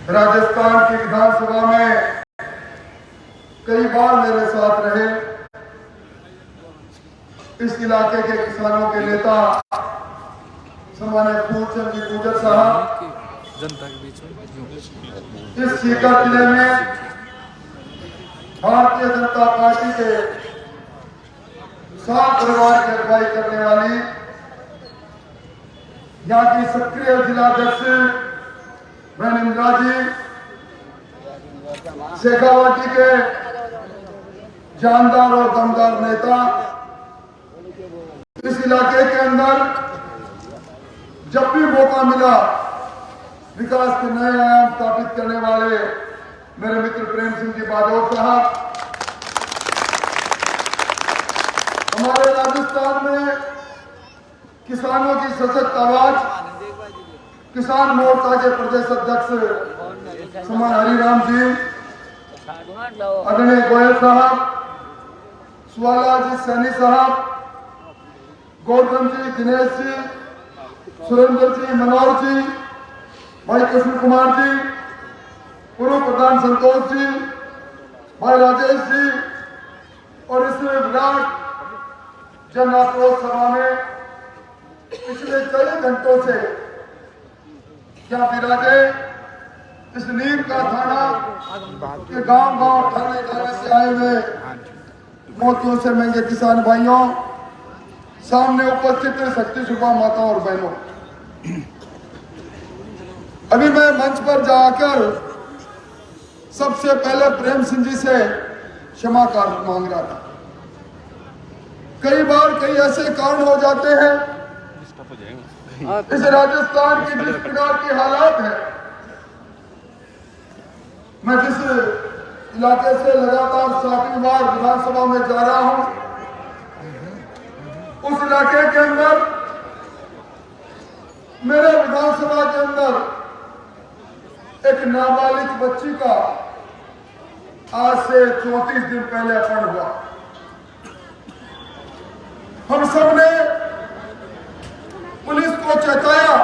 राजस्थान की विधानसभा में कई बार मेरे साथ रहे। इस इलाके के किसानों के नेता सम्मानित फूलचंद जी गुर्जर साहब जनता के बीच में इस सीकर जिले में भारतीय जनता पार्टी के सात परिवार की अगुवाई करने वाली यहाँ की सक्रिय जिलाध्यक्ष बहन इंदिरा जी, शेखावाटी के जानदार और दमदार नेता, इस इलाके के अंदर जब भी मौका मिला विकास के नए आयाम स्थापित करने वाले मेरे मित्र प्रेम सिंह जी बादौर साहब, हमारे राजस्थान में किसानों की सशक्त आवाज, किसान मोर्चा के प्रदेश अध्यक्ष श्रीमान हरिराम जी, आदरणीय गोयल साहब, सुवाला जी सैनी साहब, गौतम जी, दिनेश जी, सुरेंद्र जी, मनोहर जी, भाई कृष्ण कुमार जी, पूर्व प्रधान संतोष जी, भाई राजेश जी, और इस विराट जन आक्रोश सभा में पिछले कई घंटों से क्या विराजे इस नीम का थाना के गांव-गांव थाने से आए हुए मोतियों से महंगे किसान भाइयों, सामने उपस्थित शक्ति सुबह माता और बहनों, अभी मैं मंच पर जाकर सबसे पहले प्रेम सिंह जी से क्षमा मांग रहा था। कई बार कई ऐसे कारण हो जाते हैं इस राजस्थान की जिस प्रकार की हालात है, मैं जिस इलाके से लगातार 7वीं बार विधानसभा में जा रहा हूं, उस इलाके के अंदर मेरे विधानसभा के अंदर एक नाबालिग बच्ची का आज से 34 दिन पहले अपहरण हुआ। हम सब ने पुलिस को चेताया,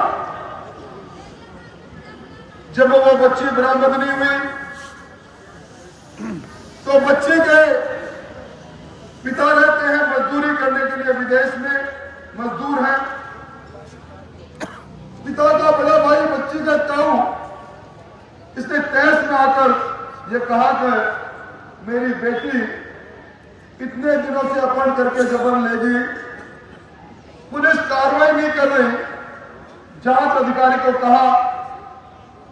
जब वो बच्ची बरामद नहीं हुई तो बच्चे के पिता रहते हैं मजदूरी करने के लिए विदेश में, मजदूर हैं। पिता का बड़ा भाई बच्ची का ताऊ, इसने तहस में आकर ये कहा कि मेरी बेटी इतने दिनों से अपहरण करके जबरन ले गई, पुलिस कार्रवाई नहीं कर रही। जांच अधिकारी को कहा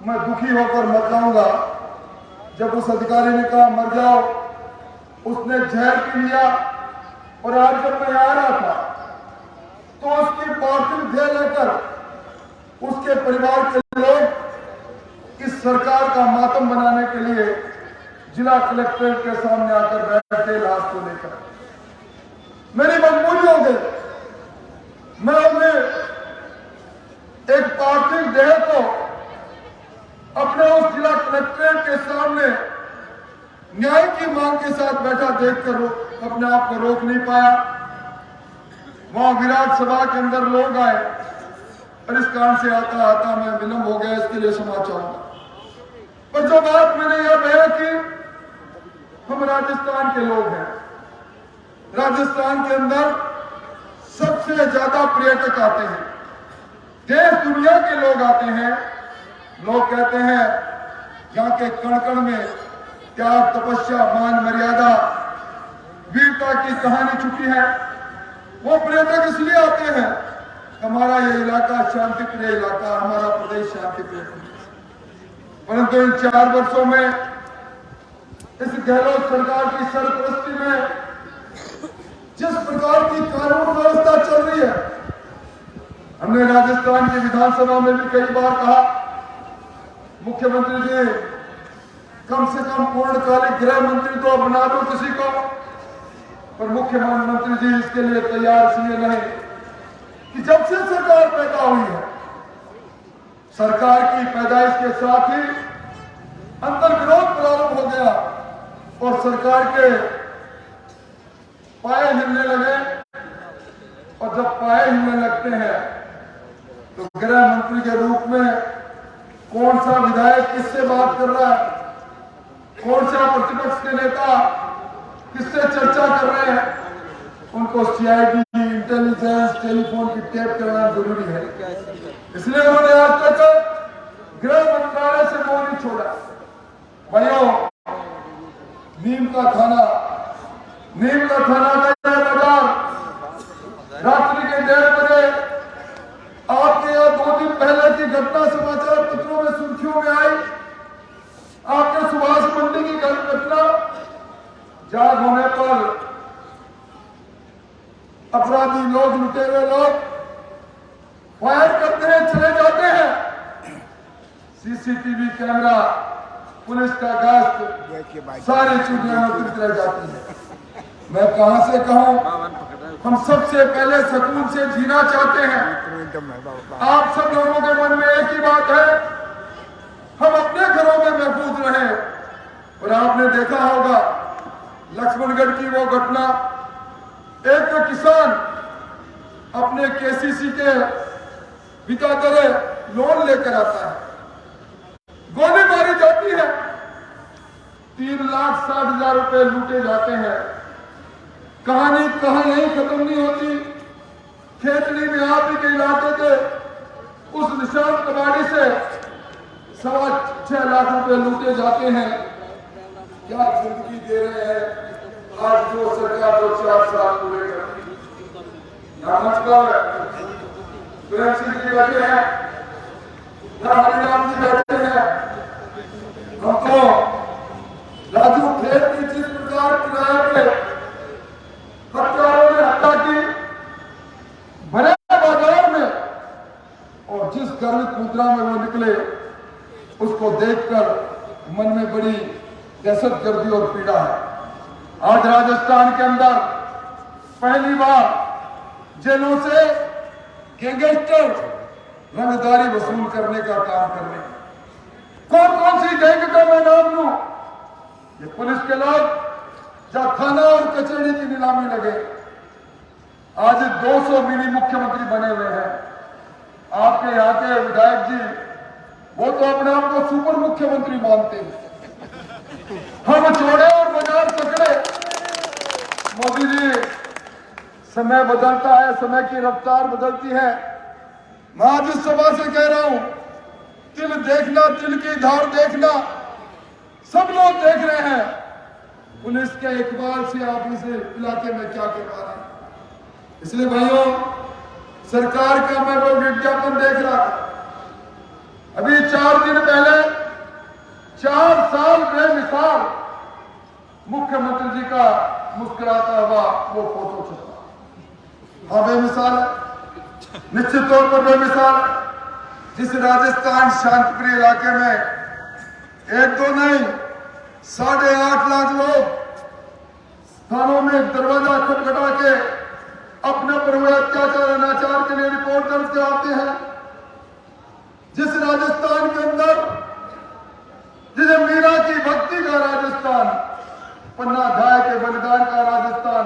मैं दुखी होकर मर जाऊंगा। जब उस अधिकारी ने कहा मर जाओ, उसने जहर पी लिया। और आज जब मैं आ रहा था तो उसकी पार्थिव देह लेकर उसके परिवार के लोग इस सरकार का मातम बनाने के लिए जिला कलेक्ट्रेट के सामने आकर बैठे लाश को लेकर। मेरी मजबूरी हो गई, मैं उन्हें एक पार्थिव देह को अपने उस जिला कलेक्ट्रेट के सामने न्याय की मांग के साथ बैठा देखकर अपने आप को रोक नहीं पाया। वहां विराट सभा के अंदर लोग आए और इस कारण से आता आता मैं विलंब हो गया, इसके लिए क्षमा चाहूंगा। पर जो बात मैंने यह कहा कि हम राजस्थान के लोग हैं, राजस्थान के अंदर सबसे ज्यादा पर्यटक आते हैं, देश दुनिया के लोग आते हैं। लोग कहते हैं यहाँ के कण कण में त्याग, तपस्या, मान मर्यादा, वीरता की कहानी छुपी है। वो पर्यटक इसलिए आते हैं, हमारा ये इलाका शांति प्रिय इलाका, हमारा प्रदेश शांति प्रिय। परंतु इन 4 वर्षों में इस गहलोत सरकार की सरपरस्ती में जिस प्रकार की कानून व्यवस्था चल रही है, हमने राजस्थान की विधानसभा में भी कई बार कहा मुख्यमंत्री जी कम से कम पूर्णकालिक गृह मंत्री तो बना दो किसी को। पर मुख्यमंत्री जी इसके लिए तैयार इसलिए नहीं कि जब से सरकार पैदा हुई है, सरकार की पैदाइश के साथ ही अंतर विरोध प्रारंभ हो गया और सरकार के पाए हिलने लगे। और जब पाए हिलने लगते हैं तो गृह मंत्री के रूप में कौन सा विधायक किससे बात कर रहा है, कौन सा प्रतिपक्ष के नेता किससे चर्चा कर रहे हैं, उनको सीआईडी, इंटेलिजेंस, टेलीफोन की टेप करना जरूरी है। इसलिए उन्होंने आज तक गृह मंत्रालय से मुंह नहीं छोड़ा। भाइयों, नीम का खाना का बाजार रात्रि के 1:30 बजे आपके यहाँ 2 दिन पहले की घटना समाचार पत्रों में सुर्खियों में आई। आपके सुभाष मंडी की घटना, जाग होने पर अपराधी लोग, लुटेरे लोग फायर करते हैं, चले जाते हैं। सीसीटीवी कैमरा, पुलिस का गश्त, सारी चीजें उत्तरित रह जाती है। मैं कहां से कहूं, हम सबसे पहले सुकून से जीना चाहते हैं। आप सब लोगों के मन में एक ही बात है, हम अपने घरों में महफूज रहें। और आपने देखा होगा लक्ष्मणगढ़ की वो घटना, एक किसान अपने केसीसी के बिता करे लोन लेकर आता है, गोली मारी जाती है, 3,60,000 रुपए लूटे जाते हैं। कहानी कहां यही खत्म नहीं होती। खेतड़ी में आप ही के इलाके के उस निशान कबाड़ी से 6.25 लाख रुपए लूटे जाते हैं। क्या जिंदगी दे रहे हैं आज जो सरकार 2-4 साल पूरे करती है। प्रेम सिंह जी बैठे हैं, हरिराम जी बैठे हैं। हमको राजू खेत की जिस प्रकार किराए पे हत्यारों ने हत्या की भरे बाजार में, और जिस गर्वित मुद्रा में वो निकले, उसको देखकर मन में बड़ी दहशतगर्दी और पीड़ा है। आज राजस्थान के अंदर पहली बार जेलों से गैंगस्टर रंगदारी वसूल करने का काम कर रहे हैं। कौन कौन सी गैंग का मैं नाम लूं? ये पुलिस के लोग जहां थाना और कचहरी की नीलामी लगे, आज 200 मिनी मुख्यमंत्री बने हुए हैं। आपके यहाँ के विधायक जी, वो तो अपने आप को सुपर मुख्यमंत्री मानते हैं। हम छोड़े और बाजार पकड़े। मोदी जी, समय बदलता है, समय की रफ्तार बदलती है। मैं आज इस सभा से कह रहा हूं, तिल देखना, तिल की धार देखना, सब लोग देख रहे हैं पुलिस के इकबाल से आप इस इलाके में क्या करवा रहे हैं। इसलिए भाइयों, सरकार का मैं वो विज्ञापन देख रहा था अभी 4 दिन पहले, 4 साल बेमिसाल मुख्यमंत्री जी का मुस्कुराता हुआ वो फोटो छपा। हाँ, बेमिसाल है, निश्चित तौर पर बेमिसाल है। जिस राजस्थान शांतिप्रिय इलाके में 1-2 नहीं 8.5 लाख लोग थानों में दरवाजा खटखटा के अपने पर हुए अत्याचार, अनाचार के लिए रिपोर्ट दर्ज कराते हैं। जिस राजस्थान के अंदर, जिसे मीरा की भक्ति का राजस्थान, पन्ना घाय के बलिदान का राजस्थान,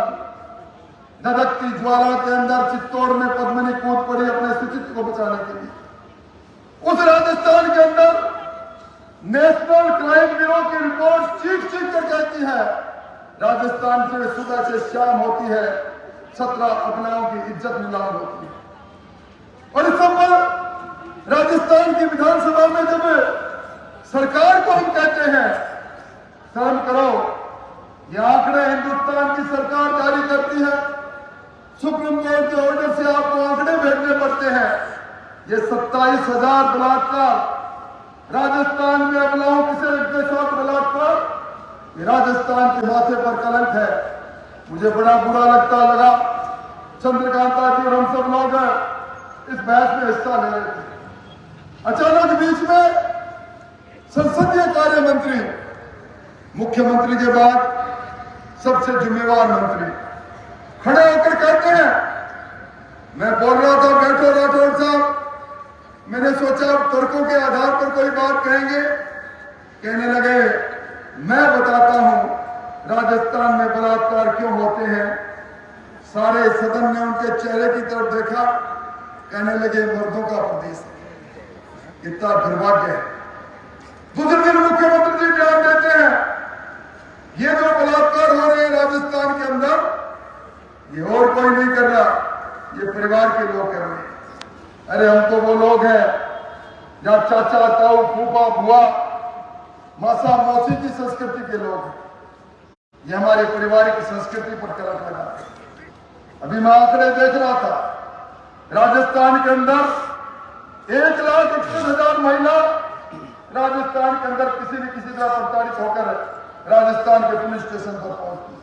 धधकती ज्वाला के अंदर चित्तौड़ में पद्मिनी कूद पड़ी अपने अस्तित्व को बचाने के लिए, उस राजस्थान के अंदर नेशनल क्राइम ब्यूरो की रिपोर्ट चीख कर कहती है, राजस्थान से सुबह से शाम होती है 17 अपनाओं की इज्जत नीलाम होती है। और इस सब पर राजस्थान की विधानसभा में जब सरकार को हम कहते हैं शर्म करो, ये आंकड़े हिंदुस्तान की सरकार जारी करती है, सुप्रीम कोर्ट के ऑर्डर से आपको आंकड़े भेजने पड़ते हैं। ये 27,000 बलात्कार राजस्थान में अबलाओं के साथ बलात्कार, ये राजस्थान के माथे पर कलंक है। मुझे बड़ा बुरा लगा, चंद्रकांता जी और हम सब लोग इस बहस में हिस्सा ले रहे थे। अचानक बीच में संसदीय कार्य मंत्री, मुख्यमंत्री के बाद सबसे जिम्मेवार मंत्री, खड़े होकर कहते हैं, मैं बोल रहा था बैठो राठौर साहब, मैंने सोचा तर्कों के आधार पर कोई बात कहेंगे, कहने लगे मैं बताता हूं राजस्थान में बलात्कार क्यों होते हैं। सारे सदन ने उनके चेहरे की तरफ देखा, कहने लगे मर्दों का प्रदेश है। कितना दुर्भाग्य है चाचा, ताऊ, फूफा, बुआ, मासा, मौसी की संस्कृति के लोग हैं। ये हमारे पारिवारिक संस्कृति पर कलंक लगा। अभी मैं आंकड़े देख रहा था, राजस्थान के अंदर 1,61,000 महिला राजस्थान के अंदर किसी न किसी तरह प्रताड़ित होकर राजस्थान के पुलिस स्टेशन पर पहुंचती।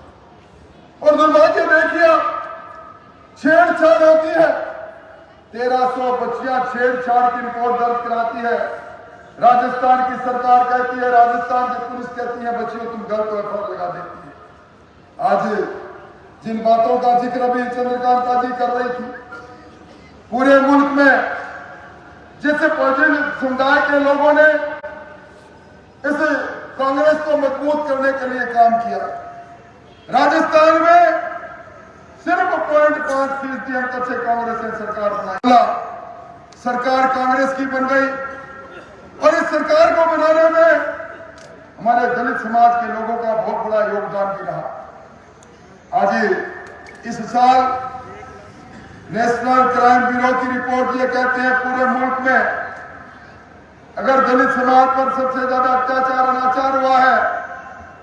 और दुर्भाग्य देखिए, छेड़छाड़ होती है। 1300 बच्चियां छेड़छाड़ की रिपोर्ट दर्ज कराती है। राजस्थान की सरकार कहती है, राजस्थान की पुलिस कहती है, बच्चियों तुम गलत एफआईआर लगा देती है। आज जिन बातों का जिक्र अभी चंद्रकांता जी कर रही थी, पूरे मुल्क में जिस बहुजन समुदाय के लोगों ने इस कांग्रेस को मजबूत करने के लिए काम किया, राजस्थान में सिर्फ 0.5% अंतर से कांग्रेस ने सरकार बनाई। सरकार कांग्रेस की बन गई और इस सरकार को बनाने में हमारे दलित समाज के लोगों का बहुत बड़ा योगदान भी रहा। आज इस साल नेशनल क्राइम ब्यूरो की रिपोर्ट ये कहते हैं, पूरे मुल्क में अगर दलित समाज पर सबसे ज्यादा अत्याचार अनाचार हुआ है,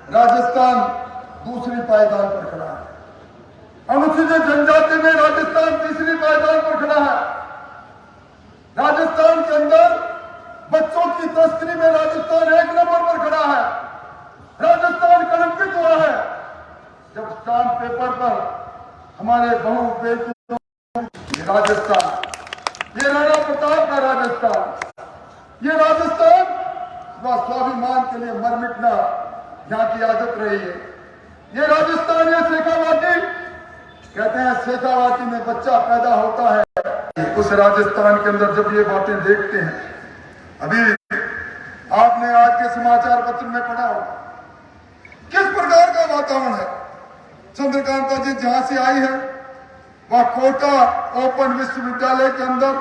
राजस्थान दूसरी पायदान पर खड़ा है। अनुसूचित जनजाति में राजस्थान तीसरी पायदान पर खड़ा है। राजस्थान के अंदर बच्चों की तस्करी में राजस्थान 1 नंबर पर खड़ा है। राजस्थान कलंकित हुआ है जब स्टाम्प पेपर पर हमारे बहू बेटियों, राजस्थान, ये राणा प्रताप का राजस्थान, ये राजस्थान स्वाभिमान के लिए मर मिटना यहाँ की आदत रही है। ये राजस्थान, ये शेखावाटी, कहते हैं शेखावाटी में बच्चा पैदा होता है। उस राजस्थान के अंदर जब ये बातें देखते हैं, अभी आपने आज के समाचार पत्र में पढ़ा होगा किस प्रकार का वातावरण है। चंद्रकांता जी जहां से आई है, वह कोटा ओपन विश्वविद्यालय के अंदर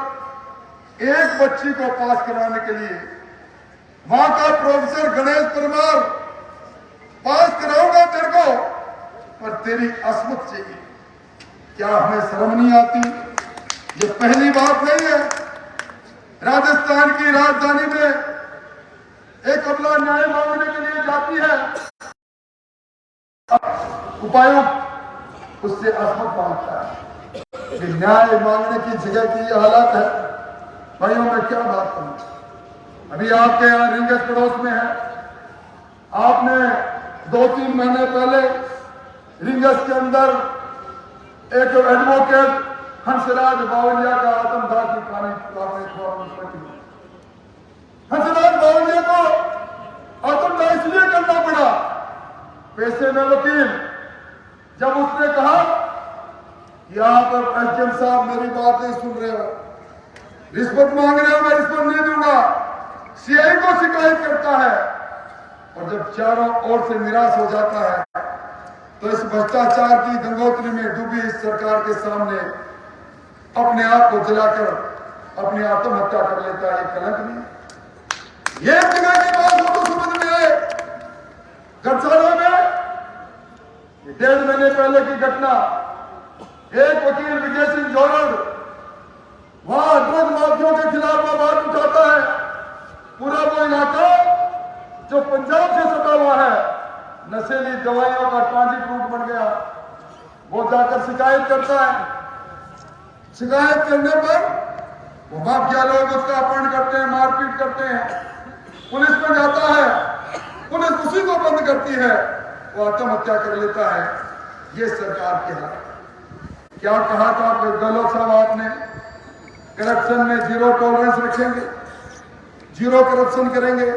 एक बच्ची को पास कराने के लिए वहां का प्रोफेसर गणेश परमार, पास कराऊंगा तेरे को, पर तेरी असमत चाहिए। क्या हमें शर्म नहीं आती? ये पहली बात नहीं है। राजस्थान की राजधानी में एक अबला न्याय मांगने के लिए जाती है, उपायुक्त उससे असमत मांगता है। न्याय मांगने की जगह की ये हालत है। भाइयों, मैं क्या बात करूं। अभी आपके यहाँ रिंगस पड़ोस में है, आपने 2-3 महीने पहले रिंगस के अंदर एक एडवोकेट हंसराज बावलिया का आत्मदाह की कहानी हंसराज बावलिया को आत्मदाह इसलिए करना पड़ा, पैसे में वकील, जब उसने कहा यहां पर एसडीएम साहब मेरी बात नहीं सुन रहे हो, रिश्वत मांग रहे हो, मैं रिश्वत नहीं दूंगा, सीआई को शिकायत करता है। और जब चारों ओर से निराश हो जाता है तो इस भ्रष्टाचार की गंगोत्री में डूबी इस सरकार के सामने अपने आप को जलाकर अपनी आत्महत्या कर लेता है। कलंक नहीं। ये जगह की बात हो तो समझ में आए। गढ़साना में 1.5 महीने पहले की घटना, एक वकील विजय सिंह जोरड़ वहां ड्रग माफियों के खिलाफ आवाज उठाता है। पूरा वो इलाका जो पंजाब से सटा हुआ है, नशीली दवाइयों का ट्रांजिट रूट बन गया, वो जाकर शिकायत करता है। शिकायत करने पर वो माफिया लोग उसका अपहरण करते हैं, मारपीट करते हैं, पुलिस में जाता है, पुलिस उसी को बंद करती है, वो आत्महत्या कर लेता है। ये सरकार की हालत। क्या कहा था गहलोत साहब आपने, करप्शन में 0 टॉलरेंस रखेंगे, 0 करप्शन करेंगे।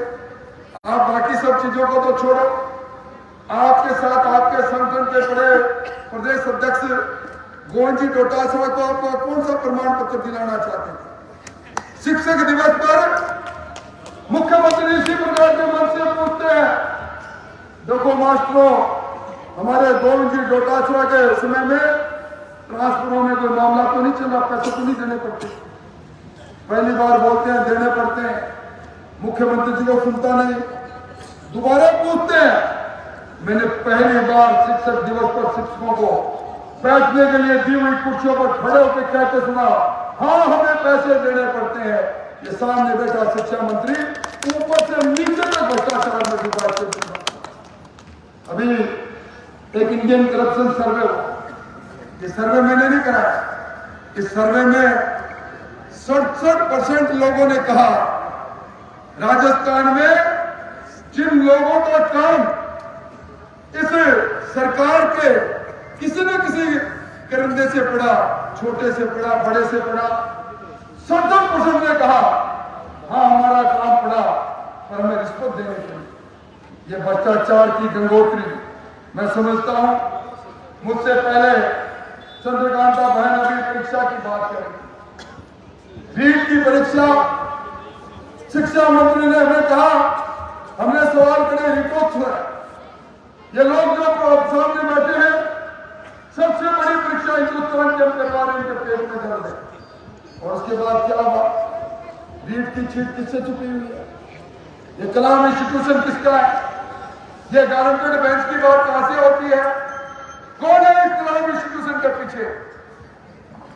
आप बाकी सब चीजों को तो छोड़ो, आपके साथ आपके संगठन के बड़े प्रदेश अध्यक्ष गोविंद जी डोटासरा को आप कौन सा प्रमाण पत्र दिलाना चाहते हैं? शिक्षक दिवस पर मुख्यमंत्री इसी प्रकार के मन से पूछते हैं, देखो मास्टरों, हमारे गोविंद जी डोटासरा के समय में ट्रांसफरों में कोई मामला तो नहीं चला, पैसे तो नहीं देने पड़ते। पहली बार बोलते हैं देने पड़ते हैं, मुख्यमंत्री जी को सुनता नहीं, दोबारा पूछते हैं। मैंने पहली बार शिक्षक दिवस पर शिक्षकों को बैठने के लिए दी हुई कुर्सियों पर खड़े होकर कहते सुना, हाँ हमें पैसे देने पड़ते हैं। ये सामने बैठा शिक्षा मंत्री ऊपर से नीचे तक भ्रष्टाचार में डूबा है। अभी एक इंडियन करप्शन सर्वे हुआ, ये सर्वे मैंने नहीं कराया, इस सर्वे में 67% लोगों ने कहा राजस्थान में जिन लोगों का काम इस सरकार के किसी न किसी करंदे से पड़ा, छोटे से पड़ा, बड़े से पड़ा, 70% ने कहा हाँ हमारा काम पड़ा पर हमें रिश्वत देने चाहिए। ये भ्रष्टाचार की गंगोत्री मैं समझता हूं। मुझसे पहले चंद्रकांता बहन अभी परीक्षा की बात करें, नीट की परीक्षा, शिक्षा मंत्री ने हमें कहा, हमने सवाल करे रिपोर्ट हुआ, ये लोग जो सामने बैठे हैं सबसे बड़ी परीक्षा हिंदुस्तान के अंदर आ रही, इनके पेट में दर्द है। और उसके बाद क्या हुआ, नीट की छीट किससे छुपी हुई है, ये कलाम इंस्टीट्यूशन किसका है, ये गारंटेड बेंच की बात कहां से होती है, कौन है इस कलाम इंस्टीट्यूशन के पीछे,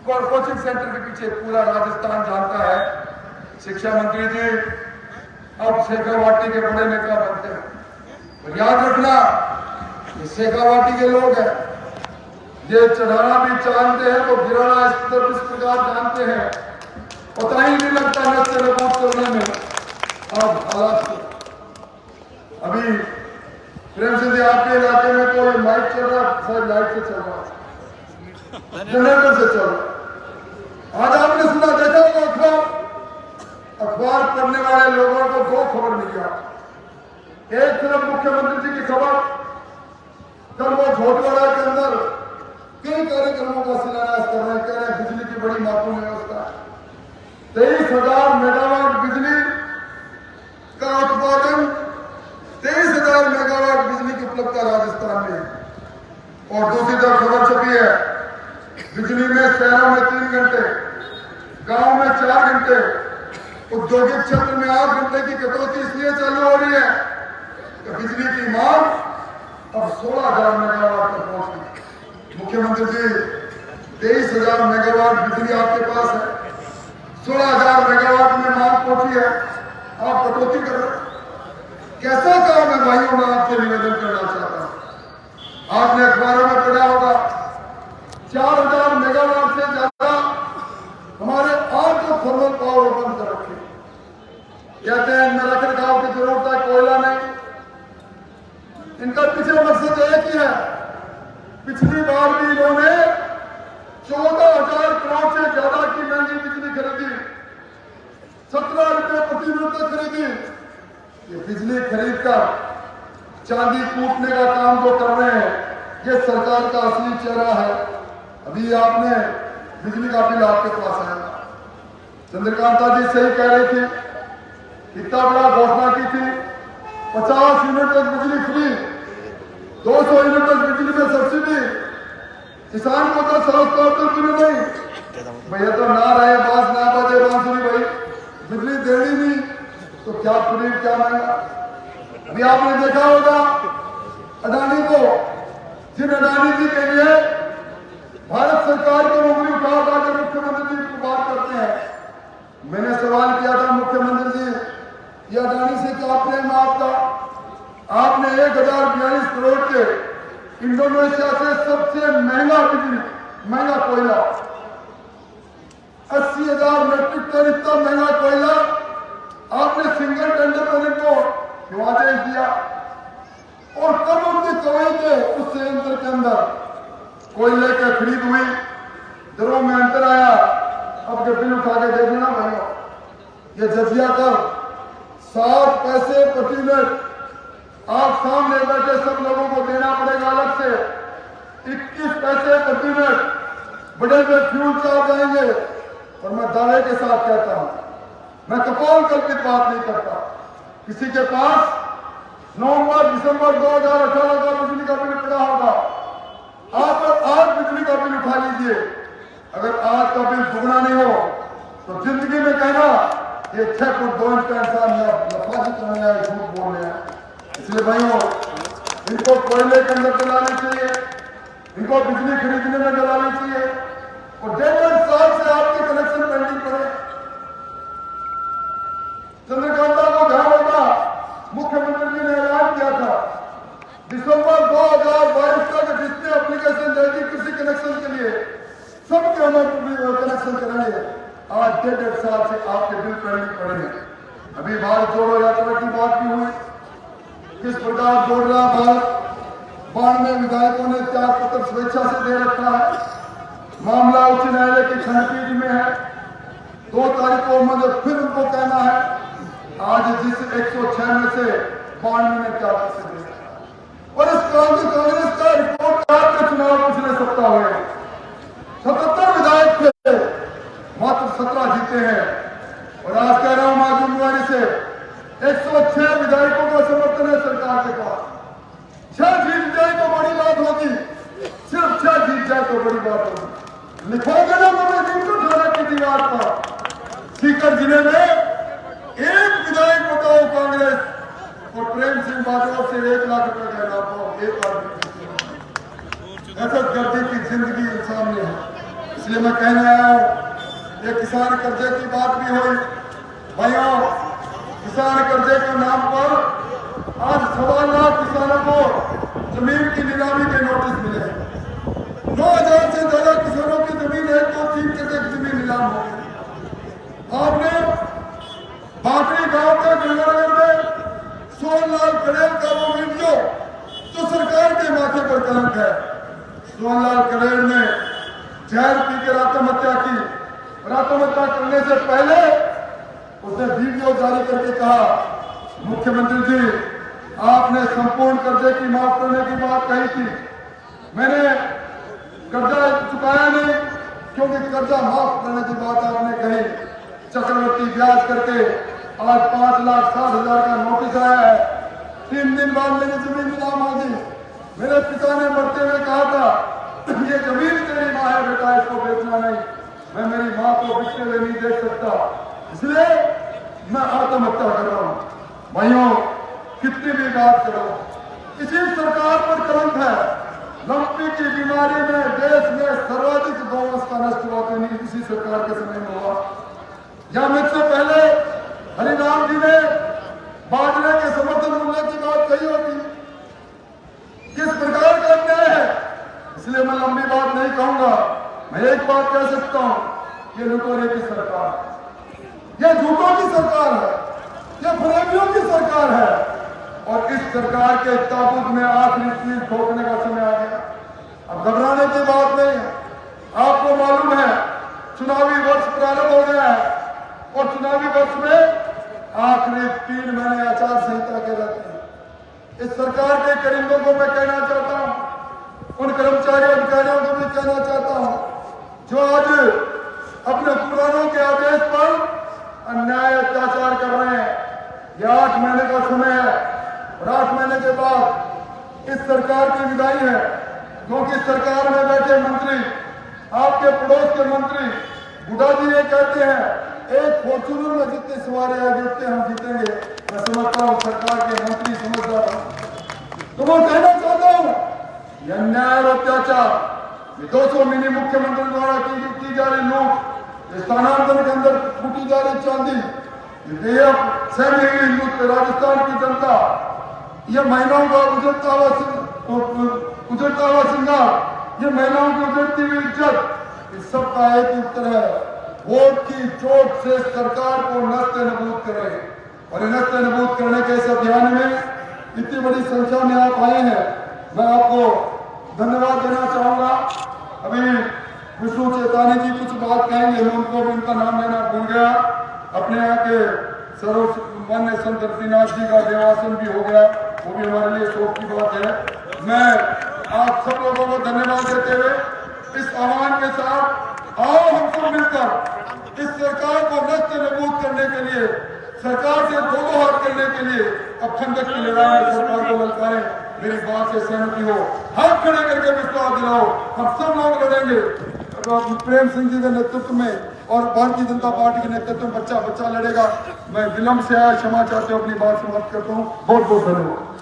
कोचिंग सेंटर के पीछे, पूरा राजस्थान जानता है। शिक्षा मंत्री जी अब शेखावाटी के बड़े नेता बनते हैं, और याद रखना ये शेखावाटी के लोग हैं, ये चढ़ाना भी जानते हैं तो गिराना इस प्रकार जानते हैं, पता ही नहीं लगता नशे नबूद करने में। अब हालात अभी प्रेम सिंह जी आपके इलाके में तो ये माइक चल रहा है, शायद लाइट से चल रहा है, जनरेटर से चल रहा। आज आपने सुना देखा होगा अखबार पढ़ने वाले लोगों को दो खबर मिली। एक तरफ मुख्यमंत्री जी की खबर, कल वो झोटवाड़ा के अंदर कई कार्यक्रमों का शिलान्यास कर रहे हैं, कह रहे हैं बिजली की बड़ी महत्वपूर्ण व्यवस्था, 23,000 मेगावाट बिजली का उत्पादन, 23,000 मेगावाट बिजली की उपलब्धता राजस्थान में। और दूसरी तरफ खबर छपी है बिजली में शहरों में 3 घंटे, गांव में 4 घंटे, औद्योगिक क्षेत्र में 8 घंटे की कटौती इसलिए चालू हो रही है कि बिजली की मांग अब 16,000 मेगावाट तक पहुंच गई। मुख्यमंत्री जी 23,000 मेगावाट बिजली आपके पास है, 16,000 मेगावाट में मांग पहुंची है, आप कटौती कर रहे हैं, कैसा काम है भाइयों? मैं आपसे निवेदन करना चाहता हूं, आपने अखबारों में पढ़ा होगा 4,000 मेगावाट से ज्यादा हमारे 8 थर्मल पावर बंद कर रखे, कहते हैं इनमें रख रखाव की जरूरत है, कोयला नहीं। इनका पीछे मकसद एक ही है, पिछली बार भी इन्होंने 14,000 करोड़ से ज्यादा की महंगी बिजली खरीदी, 17 रुपए प्रति यूनिट तक खरीदी। ये बिजली खरीद कर चांदी कूटने का काम जो कर रहे हैं, ये सरकार का असली चेहरा है। अभी आपने बिजली का बिल आपके पास आया, चंद्रकांता जी सही कह रही थी, इतना बड़ा घोषणा की थी, 50 यूनिट तक बिजली फ्री, 200 यूनिट तक बिजली में सब्सिडी, किसान को तो ₹100 नहीं। भैया तो ना रहे बास ना बजे बांसुरी, भाई बिजली देनी नहीं तो क्या फ्री क्या महंगा। अभी आपने देखा होगा अडानी को, जिन अडानी जी के लिए भारत सरकार को उंगली उठा कर मुख्यमंत्री जी की बात करते हैं। मैंने सवाल किया था मुख्यमंत्री जी, ये अडानी से क्या प्रेम आपका? आपने 1,042 करोड़ के इंडोनेशिया से सबसे महंगा बिजली, महंगा कोयला, 80,000 मेट्रिक टन इतना महंगा कोयला आपने सिंगल टेंडर पर इनको क्यों आदेश दिया? और कब उनकी कमाई के उस संयंत्र के अंदर कोयले की खरीद हुई, दरों में अंतर आया, अब के बिल उठा के देख लेना भाइयों, ये जजिया कर 7 पैसे प्रति यूनिट आप सामने बैठे सब लोगों को देना पड़ेगा अलग से, 21 पैसे प्रति यूनिट बड़े बड़े फ्यूल चार्ज आएंगे। और मैं दावे के साथ कहता हूं, मैं कपोल कल्पित बात नहीं करता, किसी के पास नवंबर दिसंबर 2018 का बिजली का बिल पड़ा होगा, आप आज बिजली का बिल उठा लीजिए, अगर आज का बिल दुगना नहीं हो तो जिंदगी में कहना ये 6 फुट 2 इंच का इंसान लफाजी करने आया, झूठ बोल रहे हैं। इसलिए भाइयों इनको कोयले के अंदर डलानी चाहिए, इनको बिजली खरीदने में डलानी चाहिए, और 1.5 साल से आपके कनेक्शन पेंडिंग पड़े, सरकार जोड़ रहा भारत 92 विधायकों ने त्याग पत्र स्वेच्छा से दे रखा है। मामला उच्च न्यायालय की खंडपीठ में है। 2 तारीख को मुझे फिर उनको कहना है आज जिस 106 में से 92 ने त्याग पत्र दे रखा। और इस कांग्रेस का रिपोर्ट कार्ड में चुनाव पिछले सप्ताह हुए 77 विधायक थे, मात्र 17 जीते हैं। और आज कह रहा हूं मां जुम्मेवारी से 106 विधायकों का समर्थन है सरकार के पास। 6 जीत जाए तो बड़ी बात होगी, सिर्फ 6 जीत जाए तो बड़ी बात होगी। लिखोगे ना तो थाना की दीवार पर सीकर जिले में एक विधायक बताओ कांग्रेस और प्रेम सिंह बाजवा से 1 लाख रुपए का इनाम पाओ, एक बार दहशत गर्दी की जिंदगी इंसान में है। इसलिए मैं कहने आया हूं ये किसान कर्जे की बात भी हुई। भाइयों, किसान कर्जे के नाम पर आज 1.25 लाख किसानों को जमीन की नीलामी के नोटिस मिले। 9,000 से ज्यादा किसानों की जमीन 1, 2, 3 एकड़ की जमीन नीलाम हो गई। आपने बाकरी गांव के गंगानगर में सोनलाल कड़ेल का वो वीडियो जो सरकार के माथे पर कलंक है। सोनलाल कड़ेल ने जहर पी कर आत्महत्या की और आत्महत्या करने से पहले उसने वीडियो जारी करके कहा, मुख्यमंत्री जी आपने संपूर्ण कर्जे की माफ करने की बात कही थी, मैंने कर्जा चुकाया नहीं क्योंकि कर्जा माफ करने की बात आपने कही। चक्रवृद्धि ब्याज करके आज 5,60,000 का नोटिस आया है। 3 दिन बाद मेरी जमीन नीलाम आ गई। मेरे पिता ने मरते हुए कहा था ये जमीन तेरी मां है बेटा, इसको बेचना नहीं। मैं मेरी मां को बिकते हुए नहीं देख सकता, इसलिए मैं आत्महत्या कर रहा हूं। भाइयों, कितनी भी बात करो, इसी सरकार पर कलंक है। लंपी की बीमारी में देश में सर्वाधिक गौवंश नष्ट हुआ तो नहीं इसी सरकार के समय में हुआ। या मुझसे पहले हरिनाम जी ने बाजरे के समर्थन मूल्य की बात कही होती। किस प्रकार का अन्याय है, इसलिए मैं लंबी बात नहीं कहूंगा। मैं एक बात कह सकता हूं, ये लुटेरे की सरकार है, ये झूठों की सरकार है, ये फरेबियों की सरकार है। और इस सरकार के ताबूत में आखिरी चीज ठोकने का समय आ गया। अब घबराने की बात नहीं है। आपको मालूम है चुनावी वर्ष प्रारंभ हो गया है और चुनावी वर्ष में आखिरी 3 महीने आचार संहिता के रहते हैं। इस सरकार के करीबों को मैं कहना चाहता हूं, उन कर्मचारी अधिकारियों को भी कहना चाहता हूं जो आज अपने पुरानों के आदेश पर अन्याय अत्याचार कर रहे हैं। यह 8 महीने का समय है और 8 महीने के बाद इस सरकार की विदाई है, क्योंकि सरकार में बैठे मंत्री, आपके पड़ोस के मंत्री बुढ़ा जी ये कहते हैं एक फॉर्चूनर में जितने सवारी आएगी उतने हम जीतेंगे। मैं समझता हूं सरकार के मंत्री समझदार हूं। तो मैं कहना चाहता हूं ये अन्याय और अत्याचार, ये 200 मिनी मुख्यमंत्री द्वारा की जा रही लूट, स्थानांतरण के अंदर फूटी जा रही चांदी, सहमी हुई हिंदू राजस्थान की जनता, ये महिलाओं का उजड़ता हुआ श्रृंगार, ये महिलाओं की उजड़ती हुई इज्जत, इस सब का एक उत्तर है वोट की चोट से सरकार को नष्ट नबूद करें। और नष्ट नबूद करने के इस अभियान में इतनी बड़ी संख्या में आप आए हैं, मैं आपको धन्यवाद देना चाहूंगा। अभी विष्णु चेतानी जी कुछ बात कहेंगे, मैं उनको भी उनका नाम लेना भूल गया। अपने यहाँ के सर्वमान्य संत रतिनाथ जी का देवासन भी हो गया, वो भी हमारे लिए शोक की बात है। मैं आप सब लोगों को धन्यवाद देते हुए इस आह्वान के साथ आओ हम सब मिलकर इस सरकार को नष्ट नबूद करने के लिए, सरकार से दो हाथ करने के लिए अब खंडक की लड़ाई में सरकार को ललकारें। मेरी बात से सहमति हो, हाथ खड़े करके विश्वास दिलाओ, हम सब लोग लड़ेंगे। प्रेम सिंह जी के नेतृत्व में और भारतीय जनता पार्टी के नेतृत्व में बच्चा लड़ेगा। मैं विलंब से आया, क्षमा चाहते हो, अपनी बात समाप्त करता हूँ। बहुत बहुत धन्यवाद।